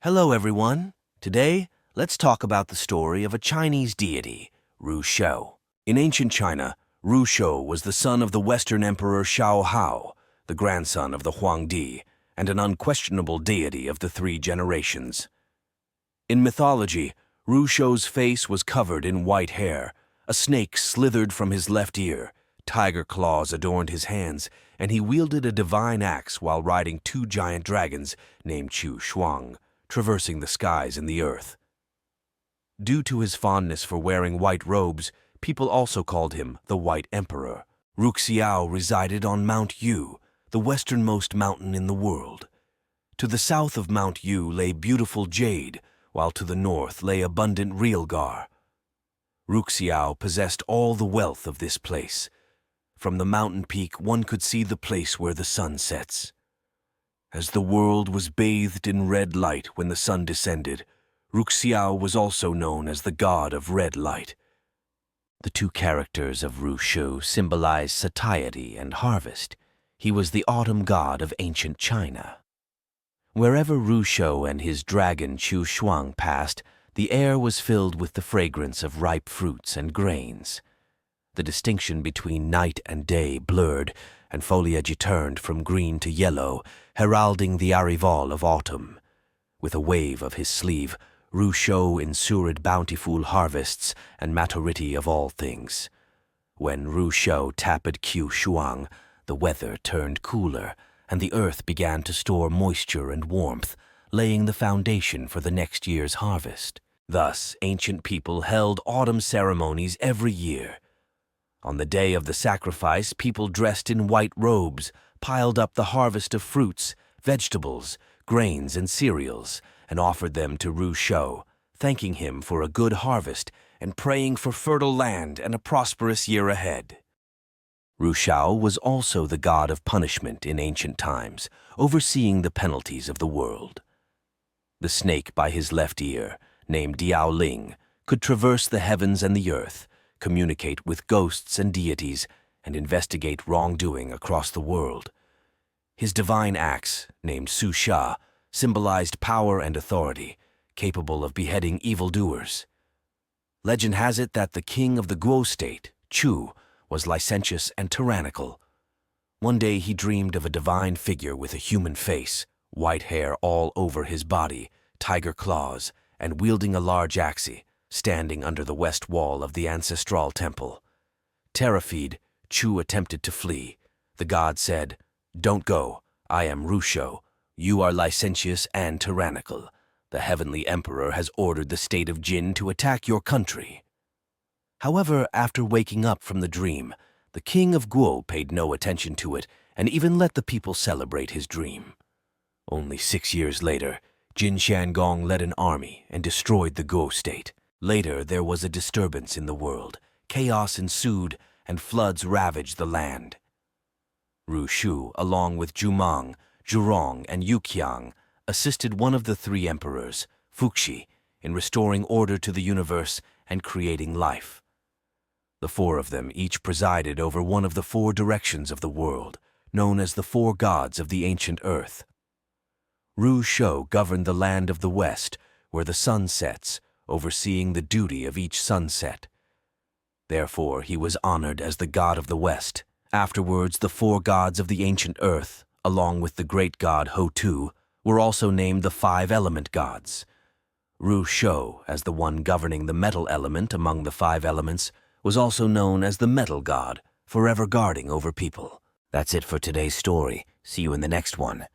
Hello everyone. Today, let's talk about the story of a Chinese deity, Ru Shou. In ancient China, Ru Shou was the son of the Western Emperor Shaohao, the grandson of the Huangdi, and an unquestionable deity of the three generations. In mythology, Ru Shou's face was covered in white hair, a snake slithered from his left ear, tiger claws adorned his hands, and he wielded a divine axe while riding two giant dragons named Chu Ci, traversing the skies and the earth. Due to his fondness for wearing white robes, people also called him the White Emperor. Rucshou resided on Mount Yu, the westernmost mountain in the world. To the south of Mount Yu lay beautiful jade, while to the north lay abundant realgar. Rucshou possessed all the wealth of this place. From the mountain peak one could see the place where the sun sets. As the world was bathed in red light when the sun descended, Rucshou was also known as the god of red light. The two characters of Ru Shou symbolize satiety and harvest. He was the autumn god of ancient China. Wherever Ru Shou and his dragon Chu Ci passed, the air was filled with the fragrance of ripe fruits and grains. The distinction between night and day blurred, and foliage turned from green to yellow, heralding the arrival of autumn. With a wave of his sleeve, Ru Shou ensured bountiful harvests and maturity of all things. When Ru Shou tapped Qiu Shuang, the weather turned cooler, and the earth began to store moisture and warmth, laying the foundation for the next year's harvest. Thus, ancient people held autumn ceremonies every year. On the day of the sacrifice, people dressed in white robes piled up the harvest of fruits, vegetables, grains, and cereals, and offered them to Ru Shou, thanking him for a good harvest and praying for fertile land and a prosperous year ahead. Ru Shou was also the god of punishment in ancient times, overseeing the penalties of the world. The snake by his left ear, named Diaoling, could traverse the heavens and the earth, communicate with ghosts and deities, and investigate wrongdoing across the world. His divine axe, named Su Sha, symbolized power and authority, capable of beheading evildoers. Legend has it that the king of the Guo state, Chu, was licentious and tyrannical. One day he dreamed of a divine figure with a human face, white hair all over his body, tiger claws, and wielding a large axe, standing under the west wall of the ancestral temple. Terrified, Chu attempted to flee. The god said, "Don't go. I am RuShou. You are licentious and tyrannical. The heavenly emperor has ordered the state of Jin to attack your country." However, after waking up from the dream, the king of Guo paid no attention to it and even let the people celebrate his dream. Only 6 years later, Jin Shandong led an army and destroyed the Guo state. Later, there was a disturbance in the world. Chaos ensued, and floods ravaged the land. Ru Shou, along with Jumang, Zhurong, and Yuqiang, assisted one of the three emperors, Fuxi, in restoring order to the universe and creating life. The four of them each presided over one of the four directions of the world, known as the four gods of the ancient earth. Ru Shou governed the land of the west, where the sun sets, overseeing the duty of each sunset. Therefore, he was honored as the god of the west. Afterwards, the four gods of the ancient earth, along with the great god Ho-Tu, were also named the five-element gods. Ru Shou, as the one governing the metal element among the five elements, was also known as the metal god, forever guarding over people. That's it for today's story. See you in the next one.